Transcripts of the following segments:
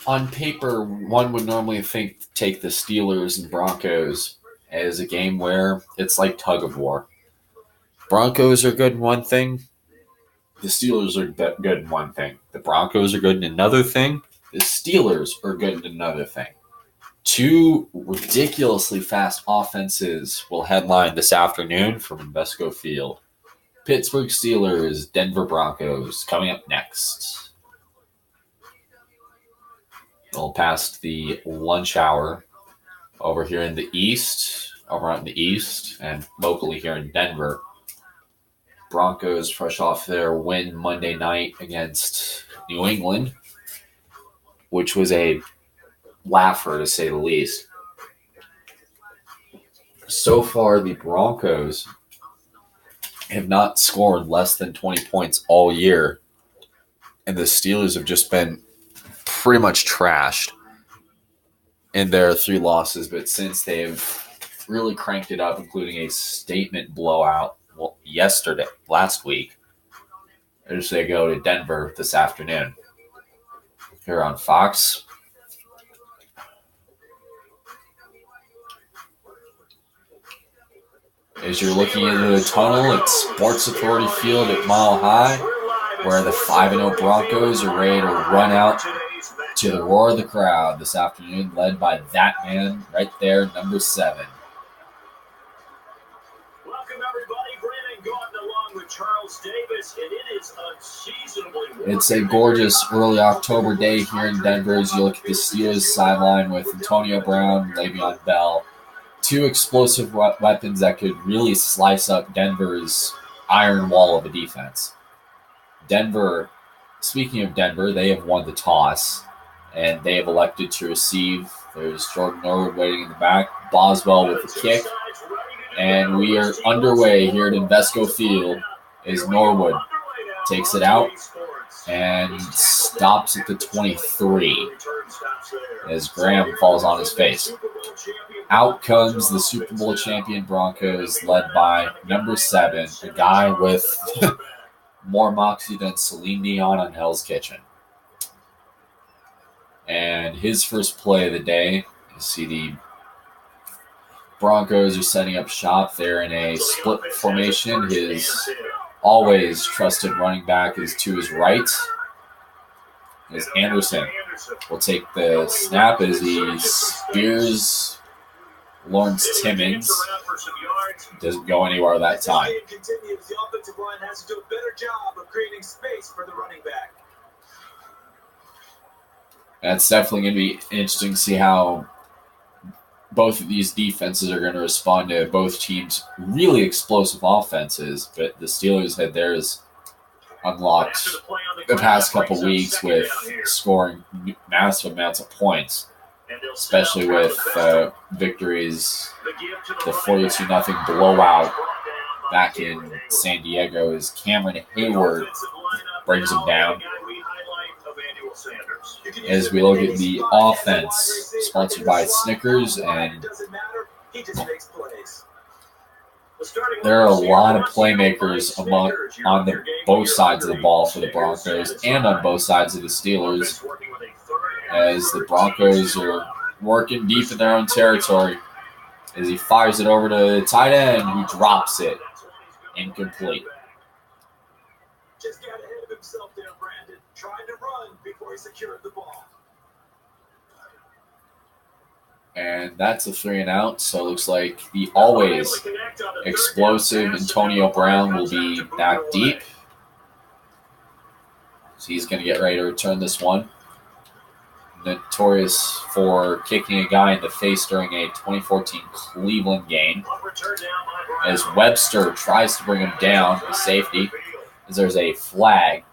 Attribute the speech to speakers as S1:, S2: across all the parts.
S1: On paper, one would normally take the Steelers and Broncos as a game where it's like tug of war. Broncos are good in one thing. The Steelers are good in one thing. The Broncos are good in another thing. The Steelers are good in another thing. Two ridiculously fast offenses will headline this afternoon from Invesco Field. Pittsburgh Steelers, Denver Broncos coming up next. Well, past the lunch hour over here in the east, over out in the east, and locally here in Denver. Broncos fresh off their win Monday night against New England, which was a laugher to say the least. So far, the Broncos have not scored less than 20 points all year, and the Steelers have just been pretty much trashed in their 3 losses, but since they've really cranked it up, including a statement blowout last week, as they go to Denver this afternoon here on Fox. As you're looking into the tunnel at Sports Authority Field at Mile High, where the 5-0 Broncos are ready to run out to the roar of the crowd this afternoon, led by that man right there, number 7.
S2: Welcome everybody, Brandon Gordon along with Charles Davis, and it is unseasonably warm.
S1: It's a gorgeous early October day here in Denver as you look at the Steelers sideline with Antonio Brown, Le'Veon Bell. 2 explosive weapons that could really slice up Denver's iron wall of a defense. Denver, speaking of Denver, they have won the toss, and they have elected to receive. There's Jordan Norwood waiting in the back, Boswell with the kick, and we are underway here at Invesco Field as Norwood takes it out and stops at the 23 as Graham falls on his face. Out comes the Super Bowl champion Broncos, led by number 7, a guy with more moxie than Celine Dion on Hell's Kitchen. And his first play of the day, you see the Broncos are setting up shop. They're in a split formation. His always trusted running back is to his right. As Anderson will take the snap as he spears Lawrence Timmons. Doesn't go anywhere that time.
S2: The offensive line has to do a better job of creating space for the running back.
S1: That's definitely going to be interesting to see how both of these defenses are going to respond to both teams' really explosive offenses, but the Steelers had theirs unlocked the past couple weeks with scoring massive amounts of points, especially with victories, the 42-0 blowout back in San Diego as Cameron Hayward brings them down. As we look at the offense, sponsored by Snickers, and there are a lot of playmakers on both sides of the ball for the Broncos and on both sides of the Steelers, as the Broncos are working deep in their own territory as he fires it over to the tight end, who drops it incomplete.
S2: Just got ahead of himself there, Brandon. Trying to run before he secured the ball.
S1: And that's a 3-and-out, so it looks like the always explosive Antonio Brown will be back deep. So he's going to get ready to return this one. Notorious for kicking a guy in the face during a 2014 Cleveland game. As Webster tries to bring him down to safety, as there's a flag.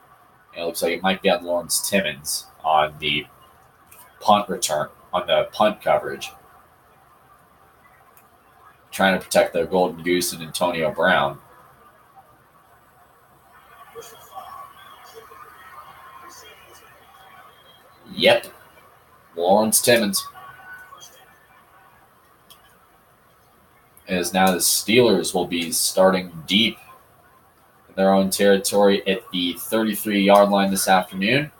S1: And it looks like it might be on Lawrence Timmons on the punt return, on the punt coverage. Trying to protect their golden goose and Antonio Brown. Yep. Lawrence Timmons. As now the Steelers will be starting deep in their own territory at the 33-yard line this afternoon.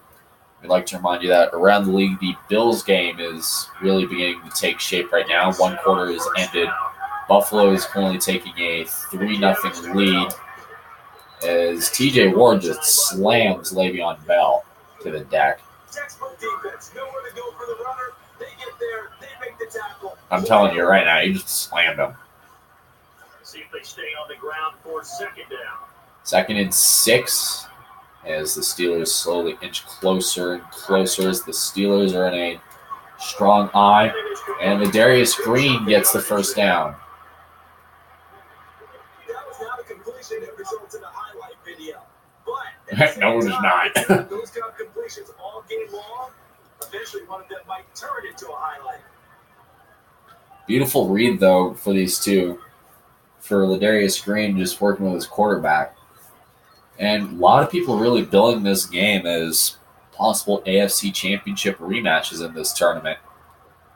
S1: We'd like to remind you that around the league, the Bills game is really beginning to take shape right now. One quarter has ended. Buffalo is currently taking a 3-0 lead as TJ Ward just slams Le'Veon Bell to the deck. I'm telling you right now, he just slammed him.
S2: See if they stay on the ground for second down.
S1: 2nd and 6 as the Steelers slowly inch closer and closer as the Steelers are in a strong eye. And Ladarius Green gets the first down.
S2: That was not a completion that results in a highlight video. But
S1: No, it is not.
S2: those kind of completions all game long, eventually one of them might turn into a highlight.
S1: Beautiful read, though, for these two. For Ladarius Green just working with his quarterback. And a lot of people really billing this game as possible AFC Championship rematches in this tournament.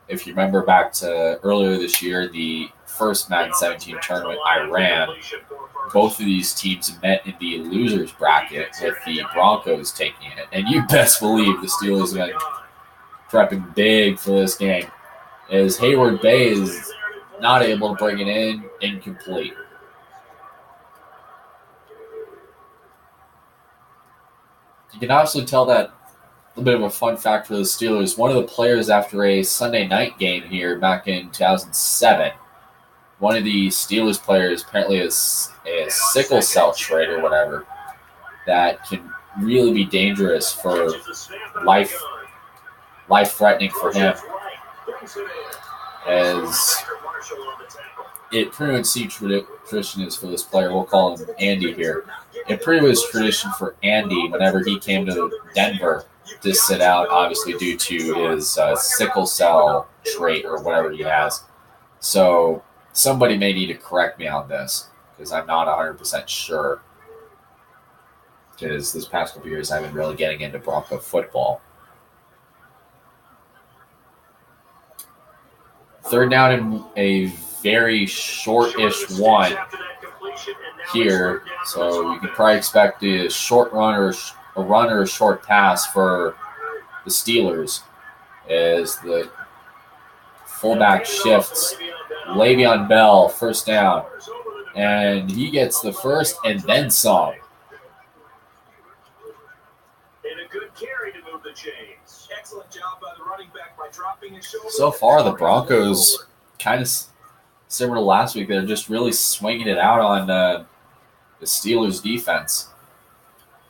S1: If you remember back to earlier this year, the first Madden 17 tournament I ran, both of these teams met in the losers bracket with the Broncos taking it. And you best believe the Steelers have been prepping big for this game, as Hayward Bay is not able to bring it in, incomplete. You can obviously tell that a little bit of a fun fact for the Steelers. One of the players after a Sunday night game here back in 2007, one of the Steelers players apparently is a sickle cell trait or whatever that can really be dangerous for life-threatening for him, as it pretty much tradition is for this player. We'll call him Andy here. It pretty much tradition for Andy whenever he came to Denver to sit out, obviously due to his sickle cell trait or whatever he has. So somebody may need to correct me on this because I'm not 100% sure, because this past couple years I've been really getting into Bronco football. 3rd down and a very short-ish one here, so you can probably expect a short run or a short pass for the Steelers as the fullback shifts. Le'Veon Bell, first down, and he gets the first and then some. So far, the Broncos, kind of similar to last week, they're just really swinging it out on the Steelers' defense.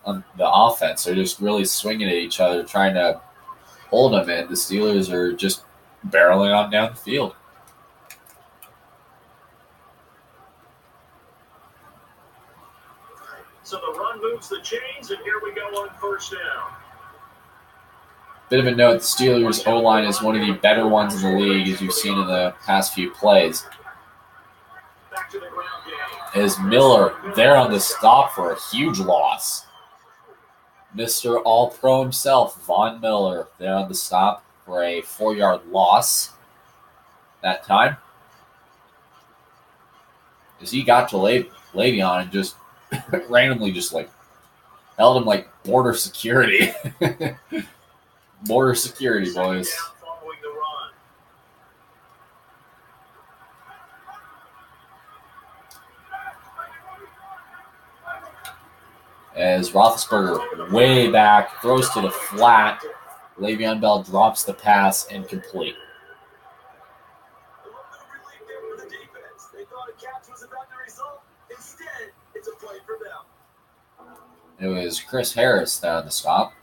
S1: On the offense, they're just really swinging at each other, trying to hold them, and the Steelers are just barreling on down the field.
S2: So the run moves the chains, and here we go on first down.
S1: Bit of a note, the Steelers' O-line is one of the better ones in the league, as you've seen in the past few plays. As Miller there on the stop for a huge loss. Mr. All-Pro himself, Von Miller, there on the stop for a 4-yard loss that time. As he got to Le'Veon and just randomly just held him like border security. Border security, boys. As Roethlisberger way back, throws to the flat. Le'Veon Bell drops the pass, incomplete. It was Chris Harris there on the stop.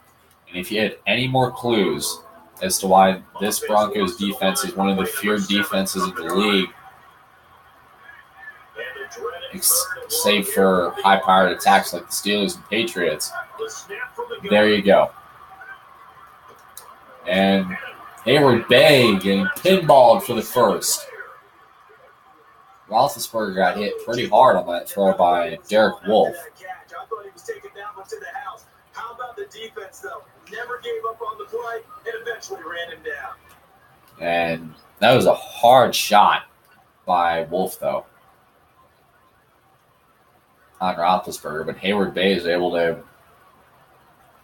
S1: And if you had any more clues as to why this Broncos defense is one of the feared defenses in the league, save for high-powered attacks like the Steelers and Patriots, there you go. And Hayward Bay getting pinballed for the first. Roethlisberger got hit pretty hard on that throw by Derek Wolfe.
S2: How about the defense, though? Never gave up on the play and eventually ran him down.
S1: And that was a hard shot by Wolfe, though, on Roethlisberger. But Hayward Bay is able to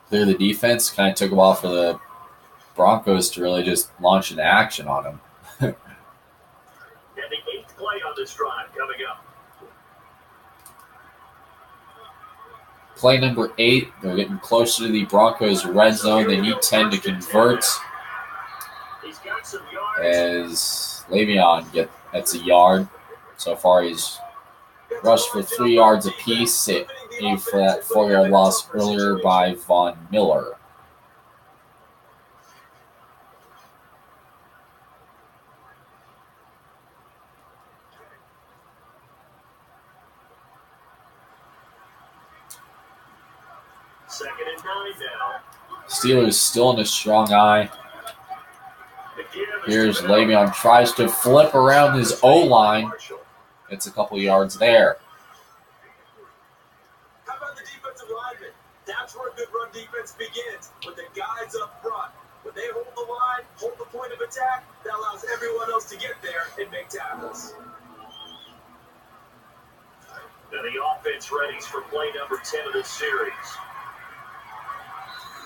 S1: clear the defense. Kind of took a while for the Broncos to really just launch an action on him.
S2: And the 8th play on this drive coming up.
S1: Play number 8. They're getting closer to the Broncos' red zone. They need 10 to convert. As Le'Veon gets a yard. So far, he's rushed for 3 yards apiece, save for that 4-yard loss earlier by Von Miller.
S2: Second and 9 now.
S1: Steelers still in a strong eye. Here's Le'Veon, tries to flip around his O-line. It's a couple yards there.
S2: How about the defensive linemen? That's where a good run defense begins, with the guys up front. When they hold the line, hold the point of attack, that allows everyone else to get there and make tackles. Now the offense readies for play number 10 of this series.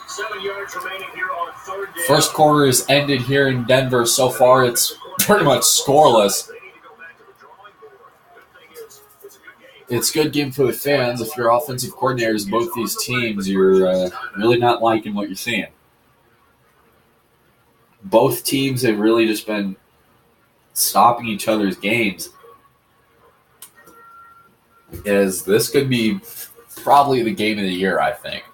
S2: 7 yards remaining here on third down.
S1: First quarter is ended here in Denver. So far, it's pretty much scoreless. It's a good game for the fans. If you're offensive coordinators of both these teams, you're really not liking what you're seeing. Both teams have really just been stopping each other's games. As this could be probably the game of the year, I think,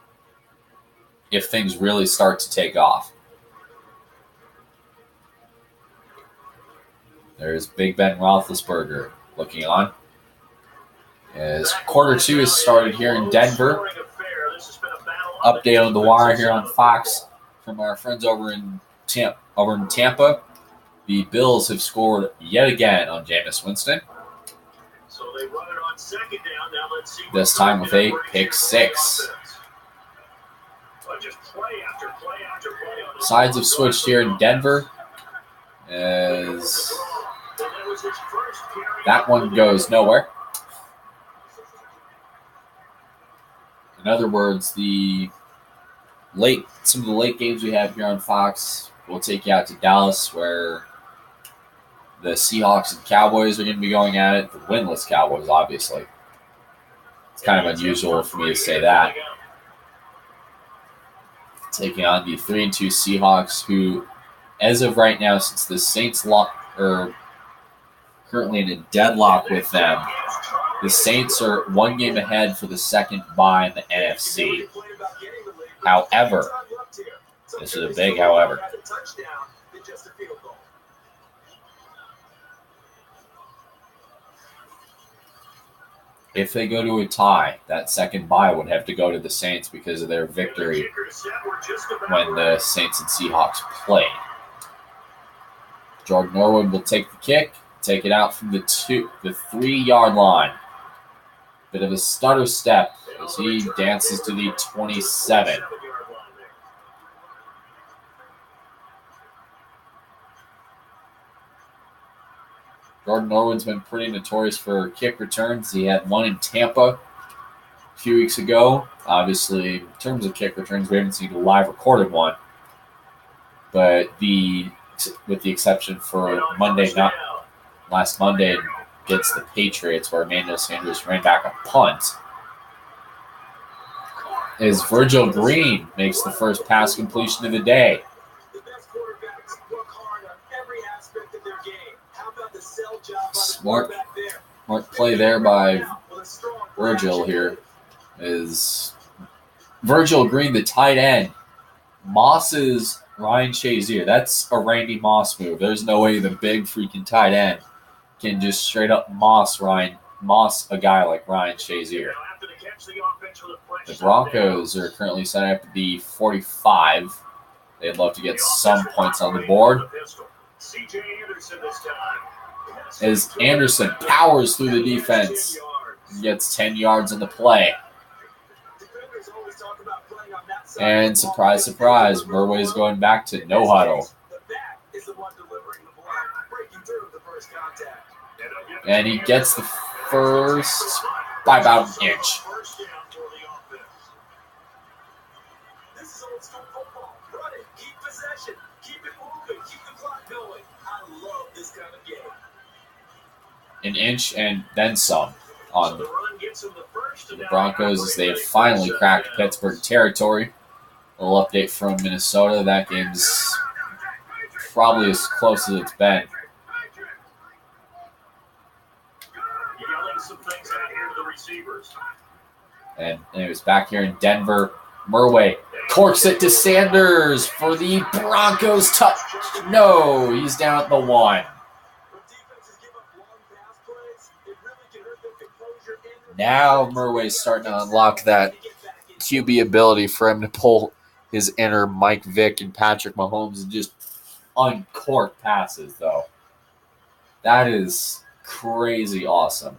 S1: if things really start to take off. There's Big Ben Roethlisberger looking on. As quarter 2 has started here in Denver. Update on the wire here on Fox from our friends over in Tampa. The Bills have scored yet again on Jameis Winston.
S2: So they run it on second down. Now let's see.
S1: This time with a pick 6. Sides have switched here in Denver. As that one goes nowhere. In other words, some of the late games we have here on Fox will take you out to Dallas, where the Seahawks and Cowboys are going to be going at it. The winless Cowboys, obviously. It's kind of unusual for me to say that. Taking on the 3-2 Seahawks, who, as of right now, since the Saints are currently in a deadlock with them, the Saints are 1 game ahead for the second bye in the NFC. However, this is a big however. If they go to a tie, that second bye would have to go to the Saints because of their victory when the Saints and Seahawks played. Jordan Norwood will take the kick, take it out from the 3-yard line. Bit of a stutter step as he dances to the 27. Jordan Norwood's been pretty notorious for kick returns. He had one in Tampa a few weeks ago. Obviously, in terms of kick returns, we haven't seen a live recorded one. But with the exception for last Monday against the Patriots, where Emmanuel Sanders ran back a punt, as Virgil Green makes the first pass completion of the day. Smart play there by Virgil here. Is Virgil Green, the tight end, Moss's Ryan Shazier. That's a Randy Moss move. There's no way the big freaking tight end can just straight up Moss a guy like Ryan Shazier. The Broncos are currently set up at the 45. They'd love to get some points on the board. As Anderson powers through the defense, gets 10 yards in the play. And surprise, surprise, Burway's going back to no huddle. And he gets the first, by about an inch. an inch and then some on the Broncos as they have finally cracked Pittsburgh territory. A little update from Minnesota. That game's probably as close as it's been. And it was back here in Denver. Murway corks it to Sanders for the Broncos touch. No, he's down at the 1. Now Murway's starting to unlock that QB ability for him to pull his inner Mike Vick and Patrick Mahomes and just uncork passes, though. That is crazy awesome.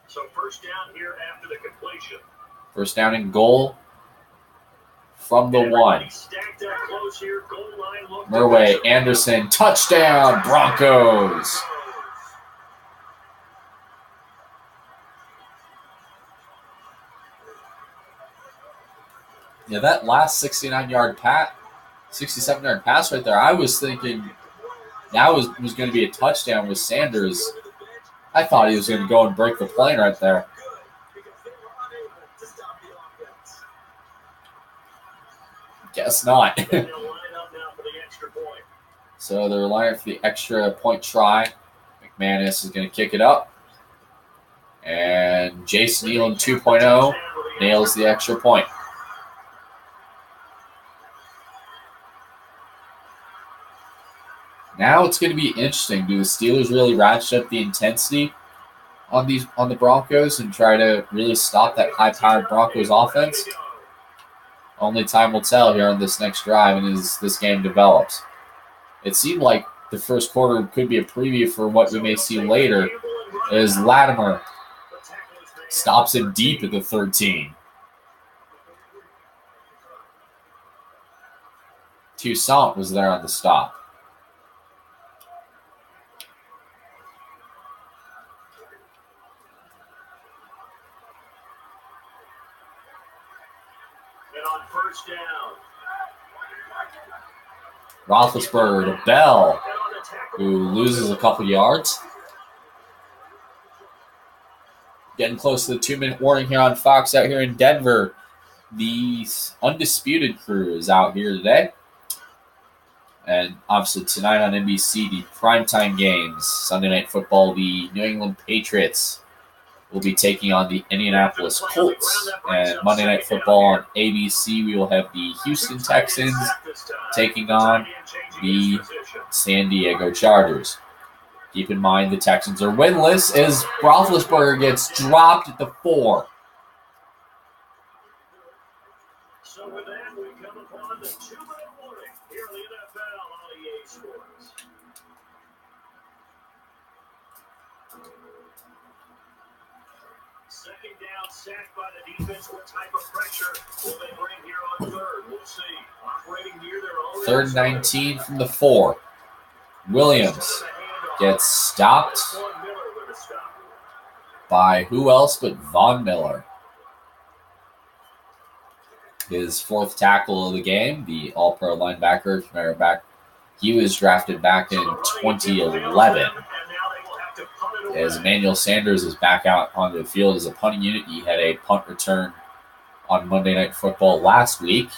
S2: So first down here after the completion.
S1: First down and goal from the 1. Murway, Anderson, touchdown, Broncos. Yeah, that last 67-yard pass right there, I was thinking that was going to be a touchdown with Sanders. I thought he was going to go and break the plane right there. Guess not. So they're lining for the extra point try. McManus is going to kick it up. And Jason Elam 2.0 nails the extra point. Now it's going to be interesting. Do the Steelers really ratchet up the intensity on the Broncos and try to really stop that high-powered Broncos offense? Only time will tell here on this next drive and as this game develops. It seemed like the first quarter could be a preview for what we may see later as Latimer stops him deep at the 13. Toussaint was there on the stop. Roethlisberger to Bell, who loses a couple yards. Getting close to the 2-minute warning here on Fox out here in Denver. The Undisputed Crew is out here today. And obviously tonight on NBC, the primetime games. Sunday Night Football, the New England Patriots will be taking on the Indianapolis Colts. And Monday Night Football on ABC, we will have the Houston Texans taking on the San Diego Chargers. Keep in mind the Texans are winless as Roethlisberger gets dropped at the 4.
S2: So with that, we come upon the 2-minute warning here in the NFL on EA Sports. Second down, sacked by the defense. What type of pressure will they bring here on third? We'll see. Operating near their own.
S1: Third and 19 from the 4. Williams gets stopped by who else but Von Miller. His 4th tackle of the game, the All-Pro linebacker. If you remember back, he was drafted back in 2011. As Emmanuel Sanders is back out on the field as a punting unit. He had a punt return on Monday Night Football last week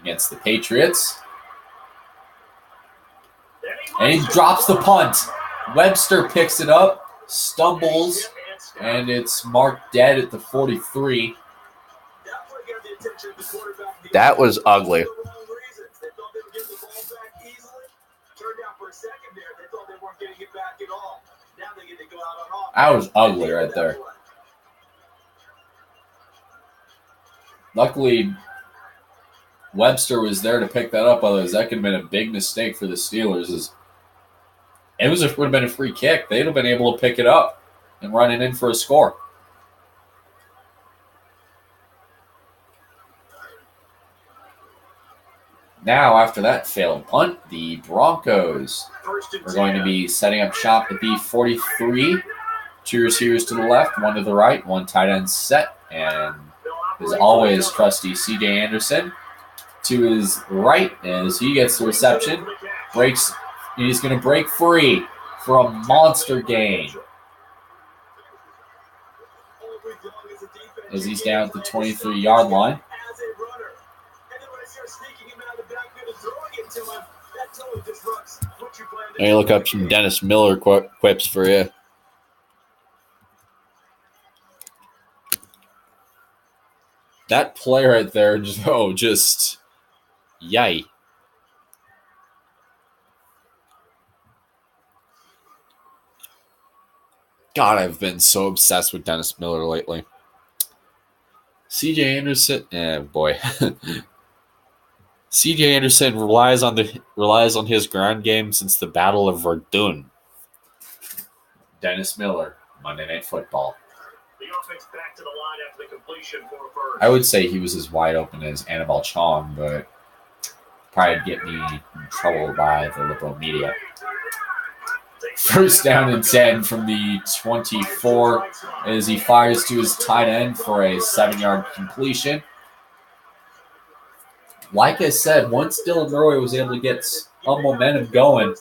S1: against the Patriots. And he drops the punt. Webster picks it up, stumbles, and it's marked dead at the 43. That was ugly. That was ugly right there. Luckily, Webster was there to pick that up, otherwise that could have been a big mistake for the Steelers. It would have been a free kick. They'd have been able to pick it up and run it in for a score. Now, after that failed punt, the Broncos are going to be setting up shop at the 43. 2 receivers to the left, 1 to the right, 1 tight end set. And as always, trusty C.J. Anderson to his right as he gets the reception, breaks He's going to break free for a monster gain. As he's down at the 23-yard line. Let me look up some Dennis Miller quips for you. That play right there, just yay. God, I've been so obsessed with Dennis Miller lately. C.J. Anderson, boy. C.J. Anderson relies on his ground game since the Battle of Verdun. Dennis Miller, Monday Night Football.
S2: The offense back to the line after the completion for first.
S1: I would say he was as wide open as Annabelle Chong, but probably get me in trouble by the liberal media. First down and 10 from the 24 as he fires to his tight end for a 7-yard completion. Like I said, once Dylan Murray was able to get a momentum going,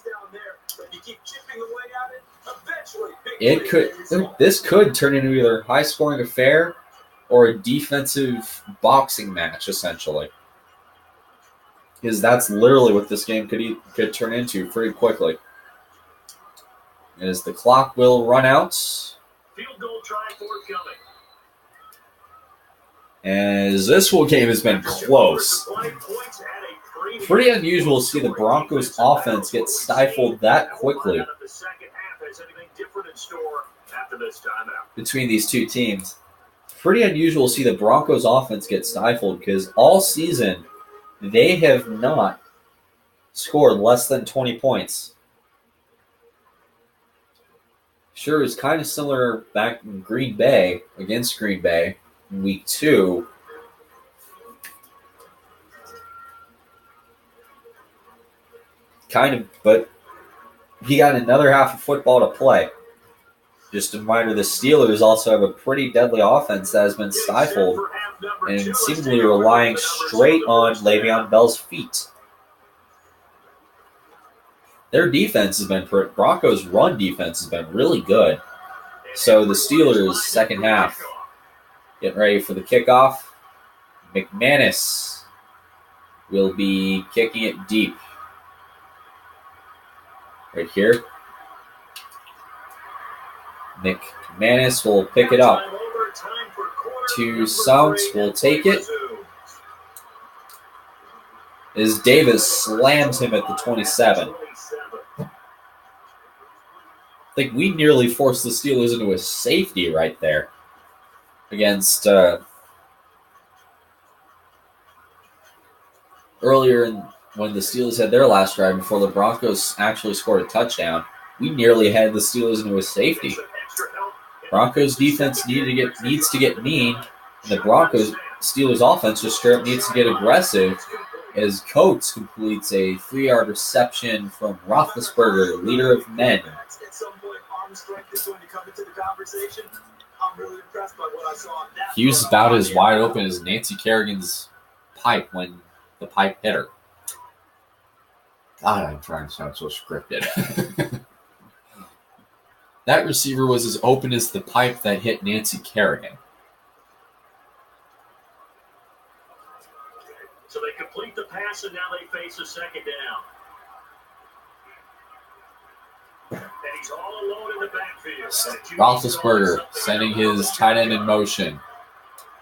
S1: this could turn into either a high-scoring affair or a defensive boxing match, essentially. Because that's literally what this game could turn into pretty quickly. As the clock will run out.
S2: Field goal try forthcoming.
S1: As this whole game has been close. Pretty unusual to see the Broncos offense get stifled that quickly between these two teams. Pretty unusual to see the Broncos offense get stifled because all season they have not scored less than 20 points. Sure, it's kind of similar back in Green Bay, against Green Bay in week 2. Kind of, but he got another half of football to play. Just a reminder, the Steelers also have a pretty deadly offense that has been stifled and seemingly relying straight on Le'Veon Bell's feet. Their defense has been, Broncos' run defense has been really good. So the Steelers' second half getting ready for the kickoff. McManus will be kicking it deep. Right here. McManus will pick it up. To Sounds will take it. As Davis slams him at the 27. I think we nearly forced the Steelers into a safety right there against earlier when the Steelers had their last drive before the Broncos actually scored a touchdown. We nearly had the Steelers into a safety. Broncos defense needs to get mean, and the Steelers offense just straight up needs to get aggressive as Coates completes a 3-yard reception from Roethlisberger, leader of men. He was about as wide open as Nancy Kerrigan's pipe when the pipe hit her. God, I'm trying to sound so scripted. That receiver was as open as the pipe that hit Nancy Kerrigan.
S2: So they complete the pass, and now they face a second down. And he's all alone in the backfield.
S1: Roethlisberger sending his tight end in motion.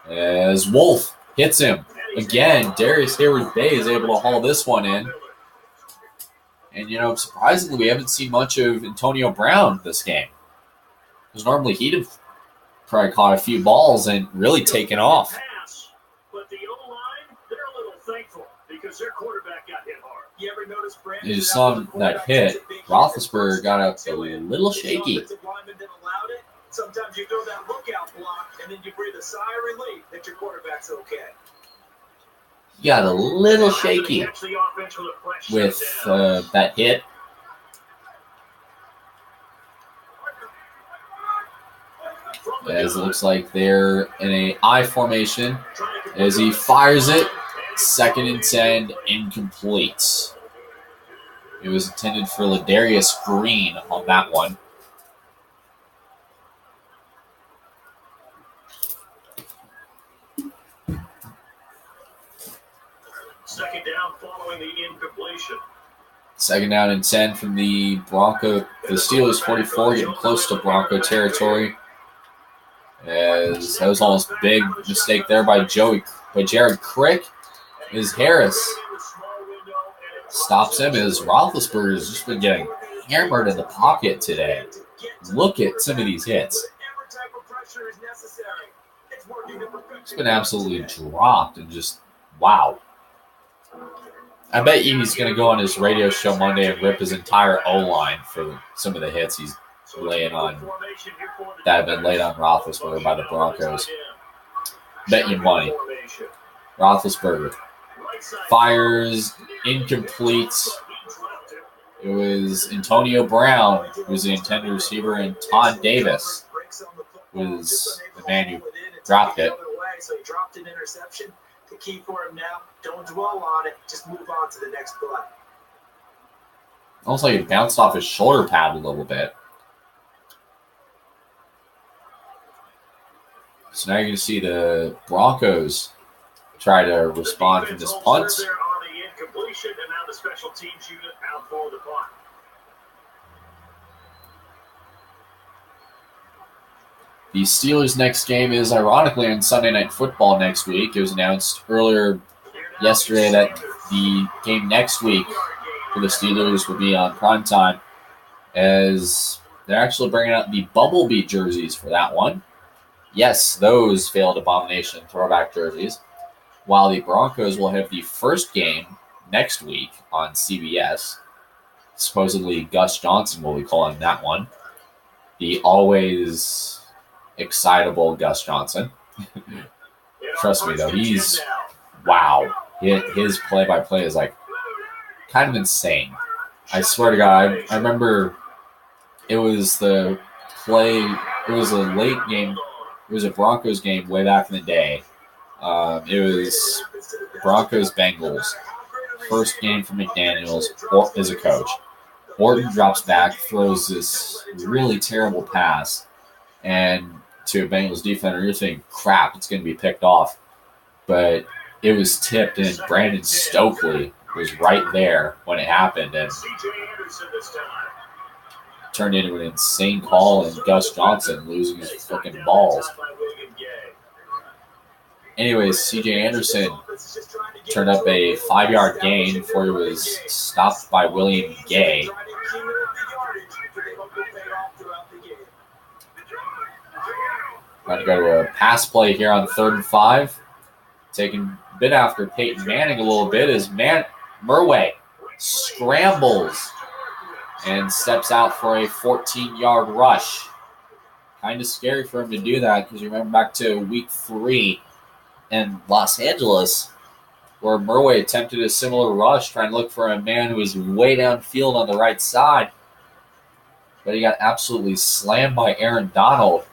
S1: As Wolf hits him. Again, Darius Hayward-Bay is able to haul this one in. And, surprisingly, we haven't seen much of Antonio Brown this game. Because normally he'd have probably caught a few balls and really taken off.
S2: But the O-line, they're a little thankful because their quarterback got hit hard. You ever notice Brandon?
S1: You just saw that hit. Roethlisberger got up a little shaky.
S2: Sometimes you throw that lookout block and then you breathe a sigh of relief that your quarterback's okay.
S1: He got a little shaky with that hit. As it looks like they're in an I formation. As he fires it, 2nd and 10, incomplete. It was intended for Ladarius Green on that one.
S2: Second down following the incompletion.
S1: Second down and 10 from the Steelers 44, getting close to Bronco territory. As that was almost a big mistake there by Jared Crick. As Harris stops him as Roethlisberger has just been getting hammered in the pocket today. Look at some of these hits. He's been absolutely dropped and just, wow. I bet you he's going to go on his radio show Monday and rip his entire O-line for some of the hits he's laying on, that have been laid on Roethlisberger by the Broncos. Bet you money. Roethlisberger fires, incomplete. It was Antonio Brown who was the intended receiver, and Todd Davis was the man who dropped it.
S2: So he dropped an interception. The key for him now, don't dwell on it, just move on to the next play.
S1: Almost like it bounced off his shoulder pad a little bit. So now you're going to see the Broncos try to respond from this punt.
S2: There on the incompletion, and now the special teams unit out for the punt.
S1: The Steelers' next game is ironically on Sunday Night Football next week. It was announced earlier yesterday that the game next week for the Steelers will be on primetime, as they're actually bringing out the Bumblebee jerseys for that one. Yes, those failed abomination throwback jerseys, while the Broncos will have the first game next week on CBS. Supposedly Gus Johnson will be calling that one. The always excitable Gus Johnson. Trust me, though, he's, wow. His play-by-play is, like, kind of insane. I swear to God, I remember it was a late game. It was a Broncos game way back in the day. It was Broncos-Bengals. First game for McDaniels as a coach. Orton drops back, throws this really terrible pass, and to a Bengals defender, you're thinking, crap, it's going to be picked off. But it was tipped, and Brandon Stokely was right there when it happened, and turned into an insane call, and Gus Johnson losing his freaking balls. Anyways, C.J. Anderson turned up a 5-yard gain before he was stopped by William Gay. Going to go to a pass play here on 3rd and 5. Taking a bit after Peyton Manning a little bit as Murway scrambles and steps out for a 14-yard rush. Kind of scary for him to do that, because you remember back to week 3 in Los Angeles where Murway attempted a similar rush trying to look for a man who was way downfield on the right side. But he got absolutely slammed by Aaron Donald.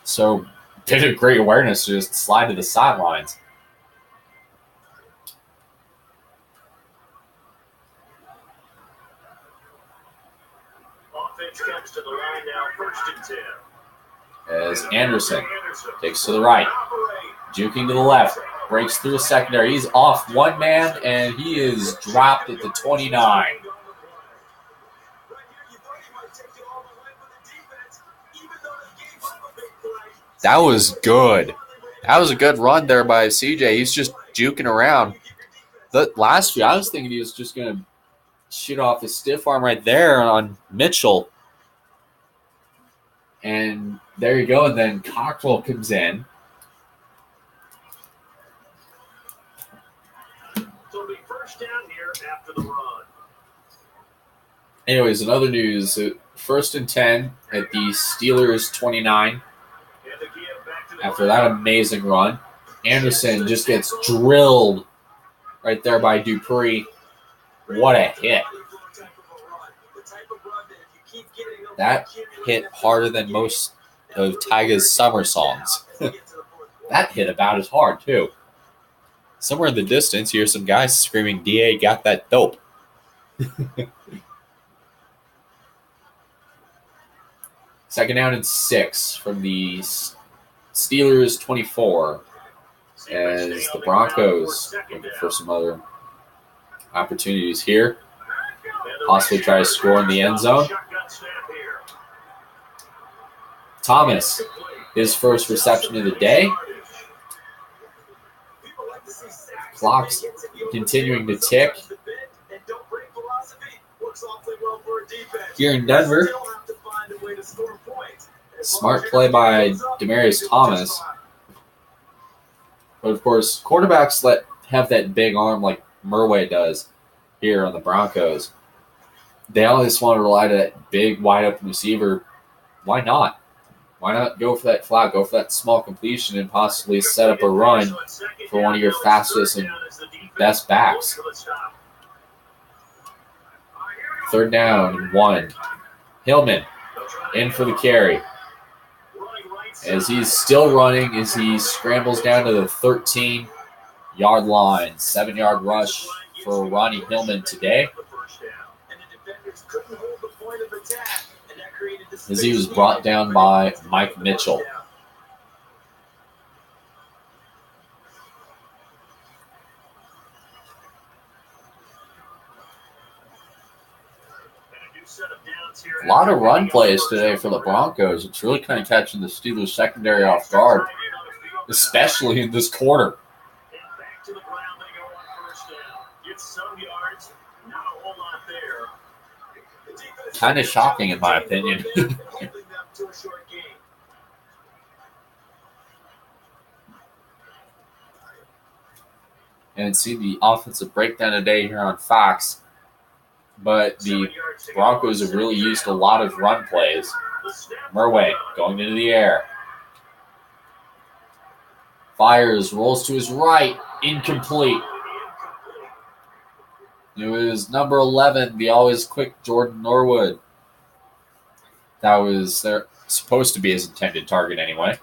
S1: So did a great awareness to just slide to the sidelines.
S2: Offense comes to the line now, 1st and 10.
S1: As Anderson takes to the right, juking to the left, breaks through a secondary. He's off one man, and he is dropped at the 29. That was good. That was a good run there by CJ. He's just juking around. The last few, I was thinking he was just going to shoot off his stiff arm right there on Mitchell. And there you go. And then Cockrell comes in.
S2: So it'll be 1st down here after the run.
S1: Anyways, in other news, 1st and 10 at the Steelers 29. After that amazing run, Anderson just gets drilled right there by Dupree. What a hit. That hit harder than most of Tyga's summer songs. That hit about as hard, too. Somewhere in the distance, you hear some guys screaming, DA got that dope. Second down and 6 from the Steelers 24 as the Broncos looking for some other opportunities here. Possibly try to score in the end zone. Thomas, his first reception of the day. Clock's continuing to tick. Here in Denver, smart play by Demaryius Thomas. But of course, quarterbacks have that big arm like Murray does here on the Broncos. They always want to rely on that big, wide open receiver. Why not? Why not go for that flat, go for that small completion, and possibly set up a run for one of your fastest and best backs? Third down and 1. Hillman in for the carry. As he's still running, as he scrambles down to the 13-yard line. 7-yard rush for Ronnie Hillman today, as he was brought down by Mike Mitchell. A lot of run plays today for the Broncos. It's really kind of catching the Steelers secondary off guard, especially in this quarter. Kind of shocking in my opinion. And see the offensive breakdown today here on Fox. But the Broncos have really used a lot of run plays. Murray going into the air. Fires, rolls to his right, incomplete. It was number 11, the always quick Jordan Norwood. That was supposed to be his intended target anyway.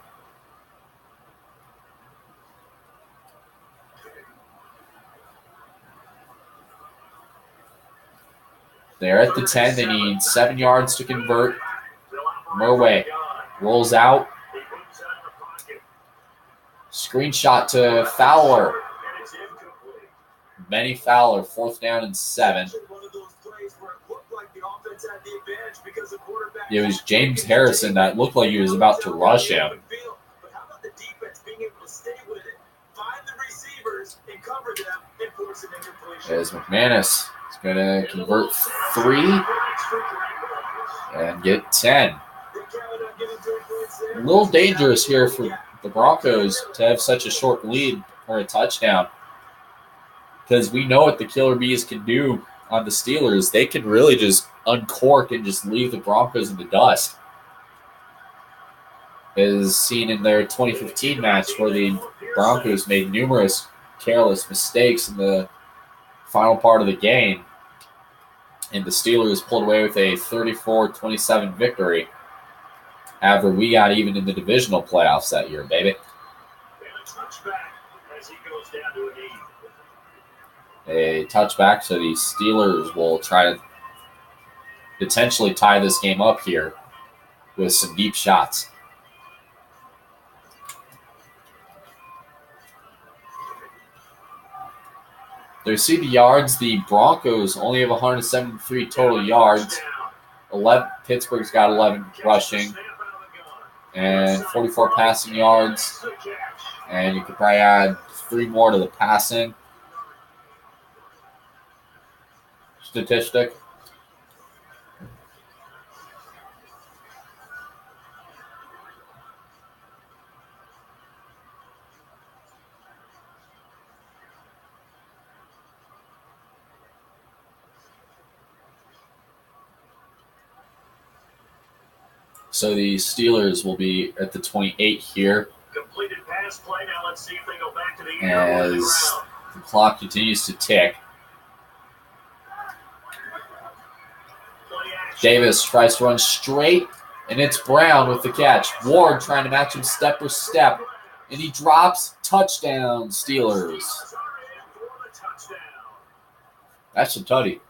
S1: They're at the 10. They need 7 yards to convert. Murray rolls out. Screenshot to Fowler. Benny Fowler, 4th down and 7. It was James Harrison that looked like he was about to rush him. As McManus is going to convert 3 and get 10. A little dangerous here for the Broncos to have such a short lead or a touchdown, because we know what the Killer Bees can do on the Steelers. They can really just uncork and just leave the Broncos in the dust. As seen in their 2015 match where the Broncos made numerous careless mistakes in the final part of the game, and the Steelers pulled away with a 34-27 victory. However, we got even in the divisional playoffs that year, baby. A touchback, so the Steelers will try to potentially tie this game up here with some deep shots. There, see the yards. The Broncos only have 173 total yards. Pittsburgh's got 11 rushing and 44 passing yards. And you could probably add 3 more to the passing statistic. So the Steelers will be at the 28 here.
S2: Completed pass play. Now let's see if they go back to the
S1: as the clock continues to tick. Davis tries to run straight, and it's Brown with the catch. Ward trying to match him step for step, and he drops. Touchdown, Steelers. That's a tutty.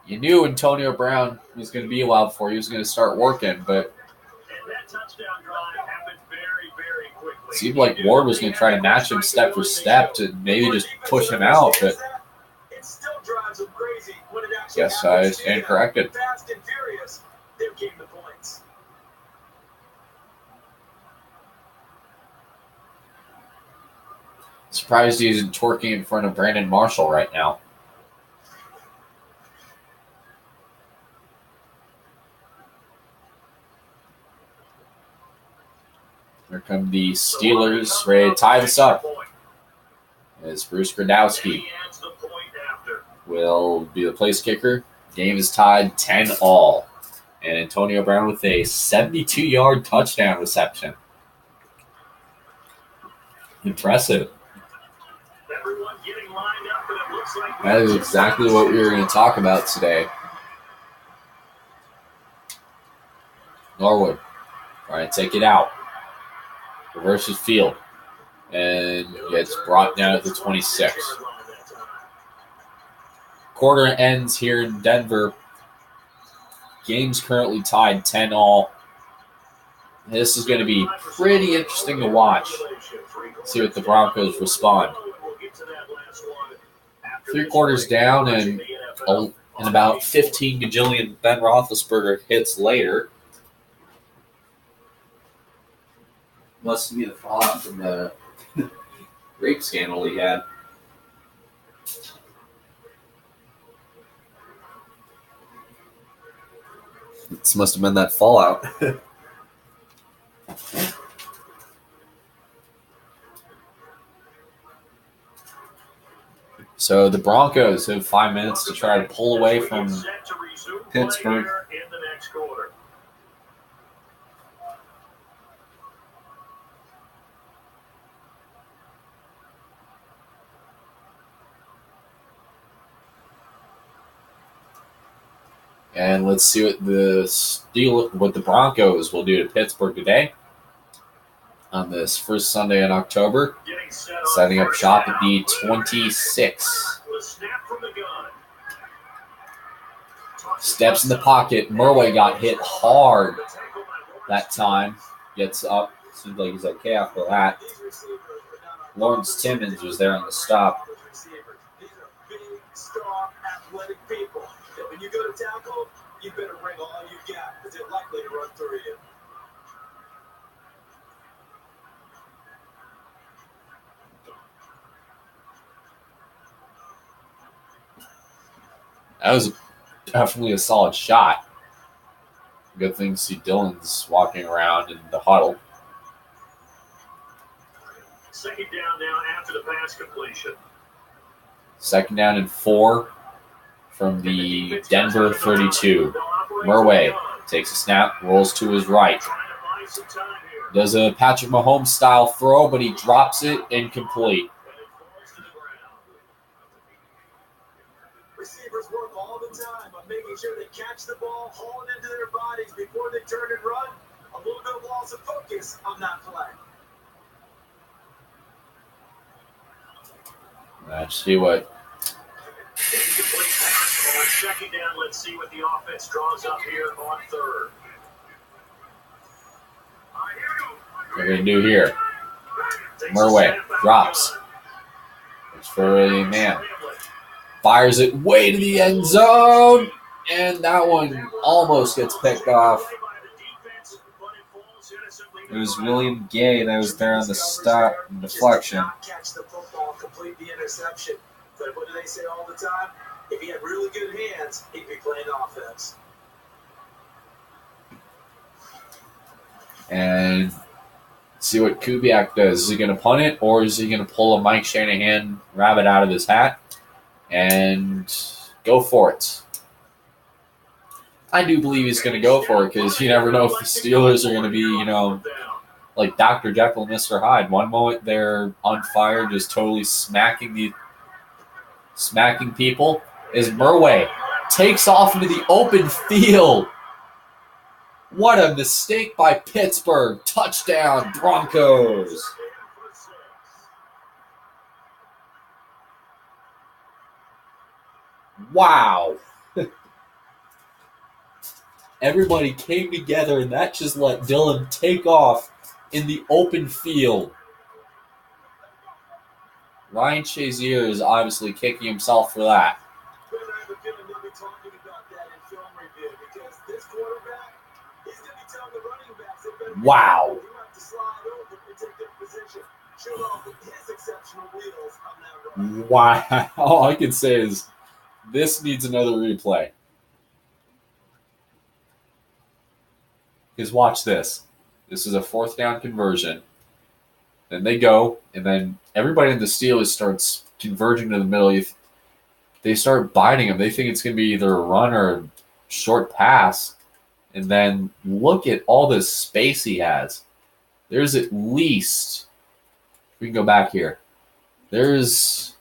S1: You knew Antonio Brown was going to be a while before he was going to start working, but it seemed like Ward was going to try to match him step for step to maybe just push him out, but yes, I stand corrected. Surprised he isn't twerking in front of Brandon Marshall right now. Here come the Steelers, ready to tie this up. As Bruce Gradowski will be the place kicker. Game is tied 10-all. And Antonio Brown with a 72-yard touchdown reception. Impressive. That is exactly what we were going to talk about today. Norwood trying to take it out. Reverses field. And gets brought down at the 26. Quarter ends here in Denver. Game's currently tied 10-all. This is going to be pretty interesting to watch. See what the Broncos respond. 3 quarters down and about 15 gajillion Ben Roethlisberger hits later. Must be the fallout from the rape scandal he had. This must have been that fallout. So the Broncos have 5 minutes to try to pull away from Pittsburgh. And let's see what the Broncos will do to Pittsburgh today on this first Sunday in October. Setting up shop at the 26. Steps in the pocket. Murway got hit hard that time. Gets up. Seems like he's okay after that. Lawrence Timmons was there on the stop.
S2: These are big, strong, athletic people. When you go to tackle, you better bring all you got because they're likely to run through you.
S1: That was definitely a solid shot. Good thing to see Dylan's walking around in the huddle.
S2: Second down now after the pass completion.
S1: Second down and 4 from the Denver 32. Murway takes a snap, rolls to his right. Does a Patrick Mahomes style throw, but he drops it incomplete.
S2: Receivers work all the time on making sure they catch the ball, haul it into their bodies before they turn and run. A little bit of loss of focus on that play.
S1: Let's see what.
S2: On second down, let's see what the offense draws up here on third.
S1: What they're going to do here. Murway drops. Looks for a man. Fires it way to the end zone. And that one almost gets picked off. It was William Gay that was there on the stop and deflection.
S2: Catch the football, complete the interception. But what do they say all the time? If he had really good hands, he'd be playing offense.
S1: And see what Kubiak does. Is he going to punt it, or is he going to pull a Mike Shanahan rabbit out of his hat and go for it? I do believe he's going to go for it because you never know if the Steelers are going to be, like Dr. Jekyll and Mr. Hyde. One moment they're on fire, just totally smacking people. As Murway takes off into the open field. What a mistake by Pittsburgh. Touchdown, Broncos. Wow. Everybody came together, and that just let Dylan take off in the open field. Ryan Shazier is obviously kicking himself for that.
S2: Ben, I have a feeling they'll be talking about that in film review because this quarterback, he's going to be telling the running backs they better
S1: Wow.
S2: you have to slide over and take their position. Show off with his exceptional wheels on that run.
S1: Wow. All I can say is this needs another replay. Because watch this. This is a 4th down conversion. Then they go, and then everybody in the Steelers starts converging to the middle. They start biting him. They think it's going to be either a run or a short pass. And then look at all this space he has. There's at least, we can go back here. There's,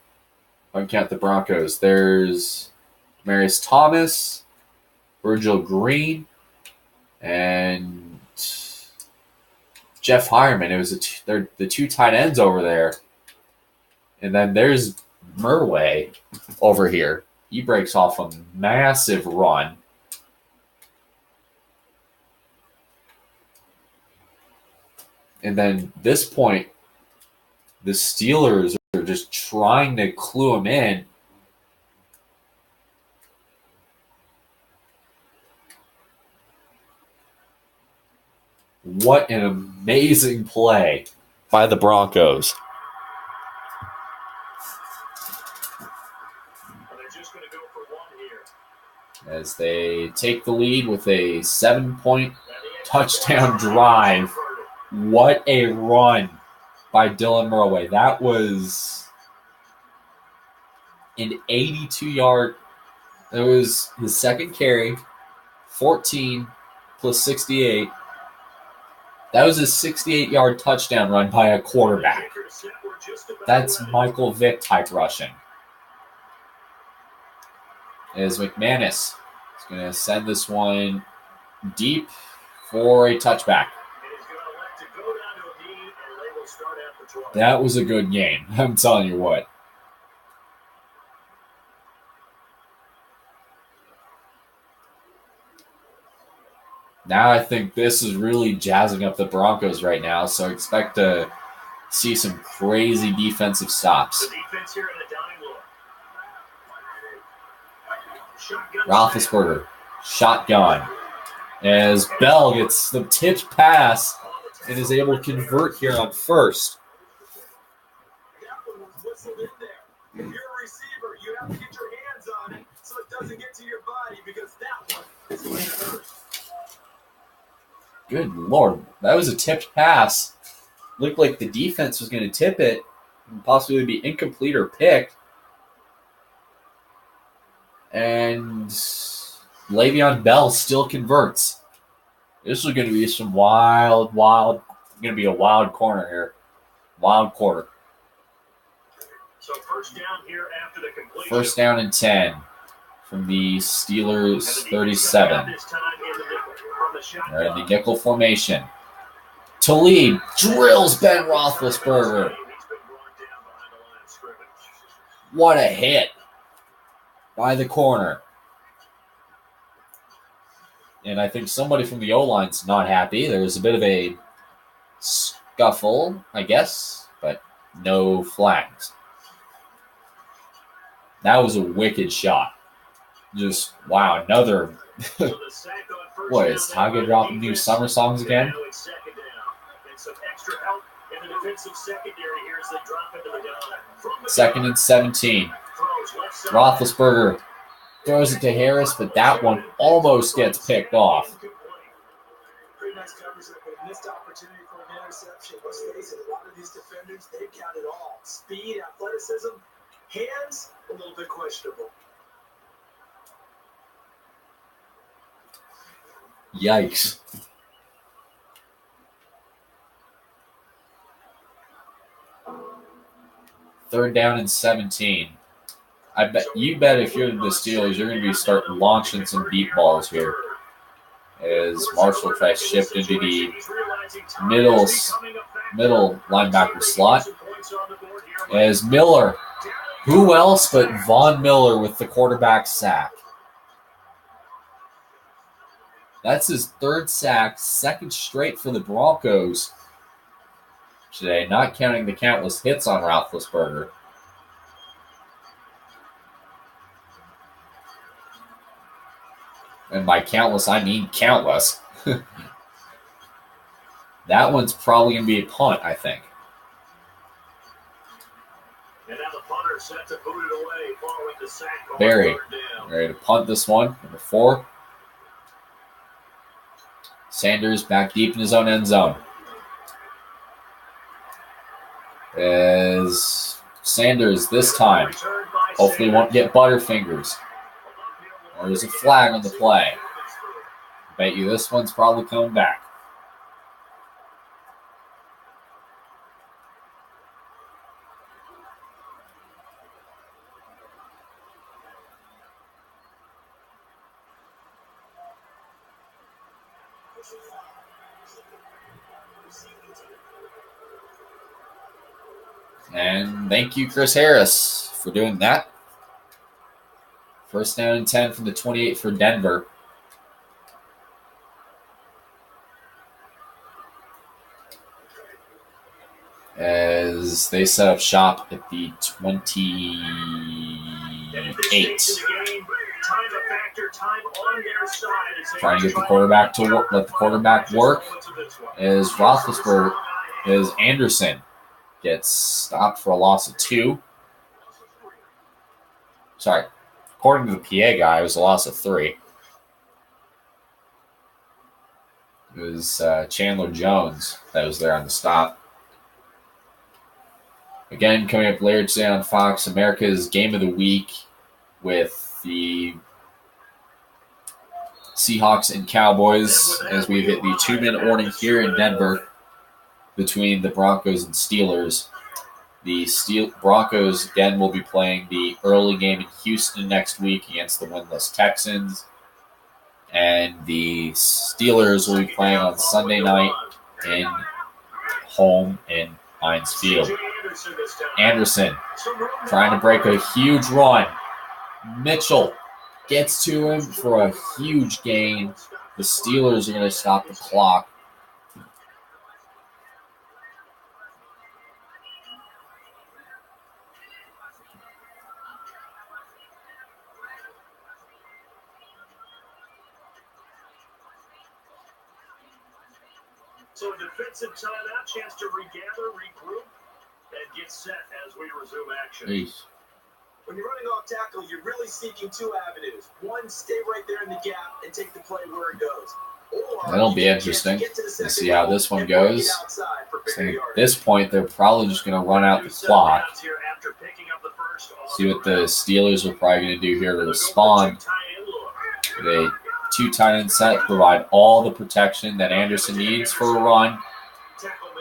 S1: if I can count the Broncos, there's Marius Thomas, Virgil Green, and Jeff Hireman. It was they're the 2 tight ends over there. And then there's Murway over here. He breaks off a massive run. And then this point, the Steelers are just trying to clue him in. What an amazing play by the Broncos.
S2: They're just going to go for one here.
S1: As they take the lead with a 7-point touchdown drive. What a run by Dylan Murway. That was an 82-yard. That was his second carry, 14 plus 68. That was a 68-yard touchdown run by a quarterback. That's Michael Vick type rushing. As McManus is going to send this one deep for a touchback. That was a good game. I'm telling you what. Now I think this is really jazzing up the Broncos right now, so expect to see some crazy defensive stops.
S2: The defense here in the dime look.
S1: Roethlisberger, shotgun. As Bell gets the tipped pass and is able to convert here on first.
S2: That one was whistled in there. If you're a receiver, you have to get your hands on it so it doesn't get to your body because that one is going to hurt.
S1: Good Lord. That was a tipped pass. Looked like the defense was going to tip it and possibly be incomplete or picked. And Le'Veon Bell still converts. This is going to be some wild, going to be a wild corner here. Wild quarter.
S2: So first down here after the completion.
S1: First down and 10 from the Steelers 37. They're in the nickel formation. Talib drills Ben Roethlisberger. What a hit by the corner. And I think somebody from the O-line's not happy. There was a bit of a scuffle, I guess, but no flags. That was a wicked shot. Just, wow, another... What, is Tiger dropping new summer songs again? Second and 17. Roethlisberger throws it to Harris, but that one almost gets picked off.
S2: Pretty nice coverage there, but a missed opportunity for an interception. Let's face it, a lot of these defenders, they've got it all. Speed, athleticism, hands, a little bit questionable.
S1: Yikes. Third down and 17. I bet if you're the Steelers, you're going to be starting launching some deep balls here. As Marshall tries to shift into the middle linebacker slot. As Miller, who else but Von Miller with the quarterback sack? That's his third sack, second straight for the Broncos today, not counting the countless hits on Roethlisberger. And by countless, I mean countless. That one's probably going to be a punt, I think.
S2: And now the punter set to boot it away following the sack.
S1: Barry, ready to punt this one. Number 4. Sanders back deep in his own end zone. As Sanders this time hopefully won't get Butterfingers. Or there's a flag on the play. Bet you this one's probably coming back. And thank you, Chris Harris, for doing that. First down and 10 from the 28 for Denver. As they set up shop at the 28. Trying to get the quarterback to work, let the quarterback work. As Roethlisberger, as Anderson gets stopped for a loss of 2. Sorry. According to the PA guy, it was a loss of 3. It was Chandler Jones that was there on the stop. Again, coming up later today on Fox, America's Game of the Week with the Seahawks and Cowboys as we hit the 2-minute warning here in Denver between the Broncos and Steelers. The Broncos, again, will be playing the early game in Houston next week against the winless Texans. And the Steelers will be playing on Sunday night home in Heinz Field. Anderson trying to break a huge run. Mitchell gets to him for a huge gain. The Steelers are going to stop the clock.
S2: So a defensive timeout, chance to regather, regroup, and get set as we resume action.
S1: Jeez.
S2: When you're running off tackle, you're really seeking 2 avenues. One, stay right there in the gap and take the play where it goes. Or
S1: that'll be interesting to see how this one goes. So at this point, they're probably just going to run out the clock. See what the Steelers are probably going to do here to respond. They 2 tight end set, provide all the protection that Anderson needs for a run.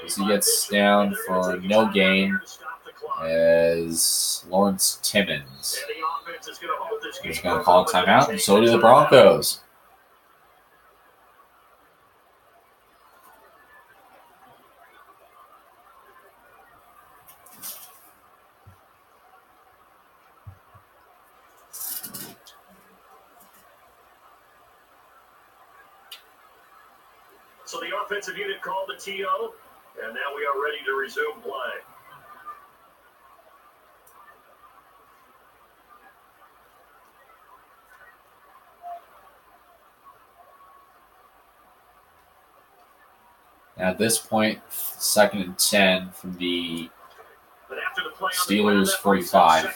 S1: As he gets down for no gain as Lawrence Timmons is going to call a timeout, and so do the Broncos.
S2: So the offensive unit called the TO, and now we are ready to resume play.
S1: Now at this point, 2nd and 10 from the Steelers 45.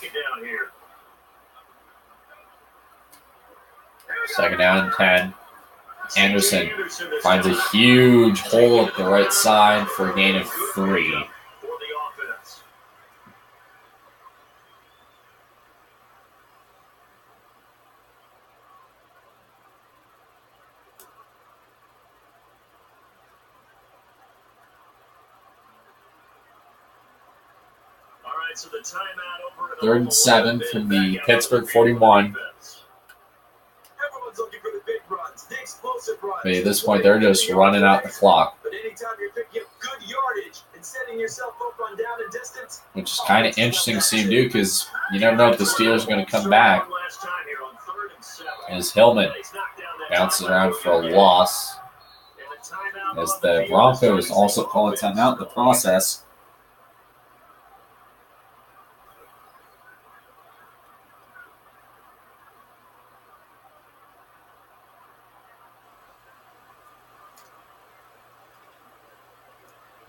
S1: Second down and 10. Anderson finds a huge hole at the right side for a gain of 3.
S2: So the timeout over
S1: 3rd and 7 from the Pittsburgh 41.
S2: Everyone's looking for the big runs, the explosive runs.
S1: But at this point, they're just running out the clock.
S2: But anytime you're picking up good yardage and setting yourself up on down and distance,
S1: Which is kind of interesting to see him do because you never know if the Steelers are going to come back. As Hillman bounces around for a loss. As the Broncos also call a timeout in the process.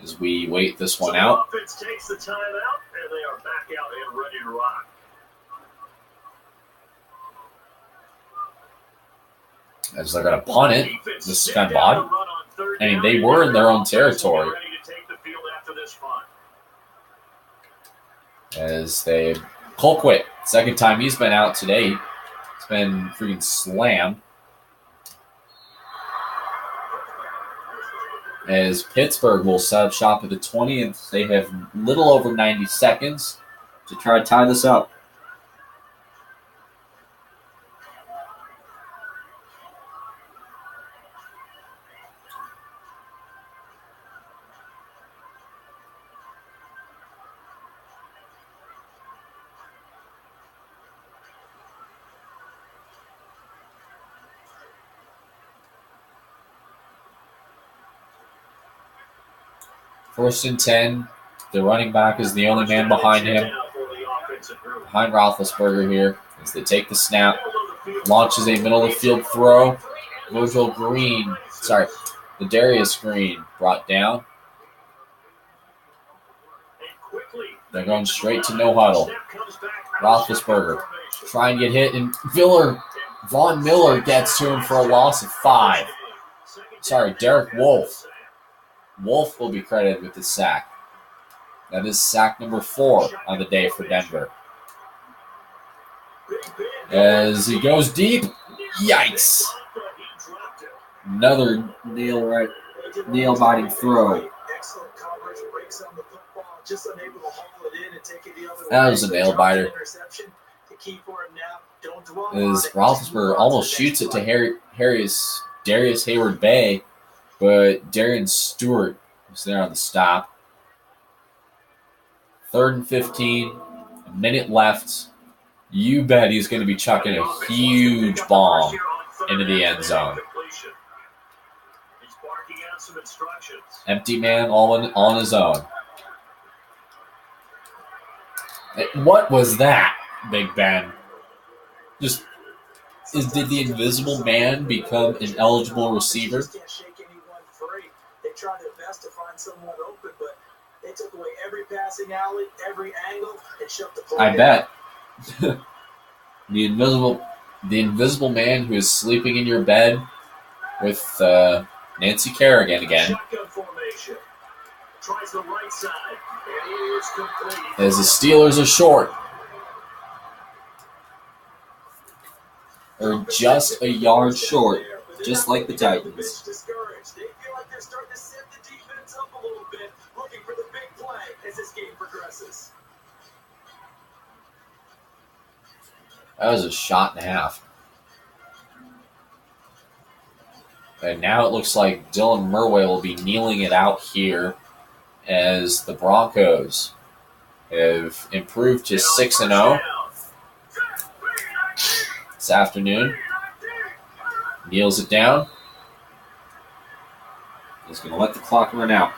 S1: As we wait this one out.
S2: Offense takes the timeout, and they are back out and ready to rock.
S1: As they're going to punt it. This is kind of odd. I mean, they were in their own territory. As they Colquitt, second time he's been out today. It's been freaking slammed. As Pittsburgh will set up shop at the 20, and they have little over 90 seconds to try to tie this up. First and 10. The running back is the only man behind him. Behind Roethlisberger here. As they take the snap. Launches a middle of the field throw. Darius Green brought down. They're going straight to no huddle. Roethlisberger trying to get hit, and Von Miller gets to him for a loss of 5. Derek Wolfe. Wolf will be credited with the sack. That is sack number 4 on the day for Denver. As he goes deep, yikes! Another nail-biting throw. That was a nail-biter. As Roethlisberger almost shoots it to Darius Hayward-Bay, but Darian Stewart was there on the stop. 3rd and 15, a minute left. You bet he's going to be chucking a huge bomb into the end zone. Empty man all on his own. What was that, Big Ben? Did the invisible man become an eligible receiver?
S2: They tried their best to find someone open, but they took away every passing alley, every angle, and shut the play
S1: I bet. The invisible man who is sleeping in your bed with Nancy Kerrigan again.
S2: Tries the right side, and it is complete.
S1: As the Steelers are short. Or just a yard short, just like the Titans.
S2: They feel like they're starting to set the defense up a little bit, looking for the big play as this game progresses.
S1: That was a shot and a half. And now it looks like Dylan Murway will be kneeling it out here as the Broncos have improved to 6-0 this afternoon. Kneels it down. He's going to let the clock run out.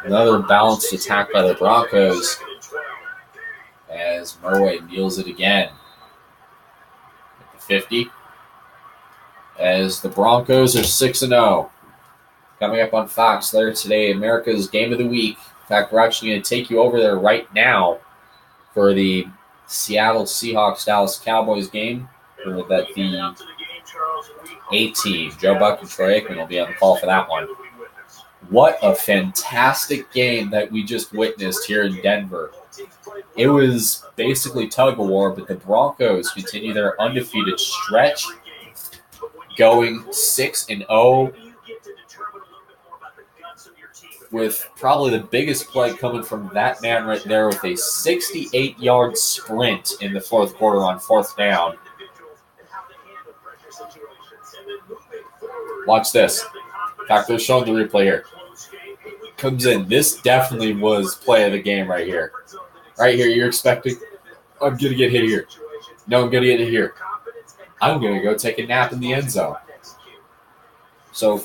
S1: Another balanced attack by the Broncos as Murway kneels it again. At the 50. As the Broncos are 6-0. Coming up on Fox later today, America's Game of the Week. In fact, we're actually going to take you over there right now for the Seattle Seahawks Dallas Cowboys game. For that the A team, Joe Buck and Troy Aikman will be on the call for that one. What a fantastic game that we just witnessed here in Denver. It was basically tug-of-war, but the Broncos continue their undefeated stretch, going 6-0, with probably the biggest play coming from that man right there with a 68-yard sprint in the fourth quarter on 4th down. Watch this. In fact, they're showing the replay here. Comes in. This definitely was play of the game right here. Right here, you're expecting, I'm going to get hit here. No, I'm going to get hit here. I'm going to go take a nap in the end zone. So,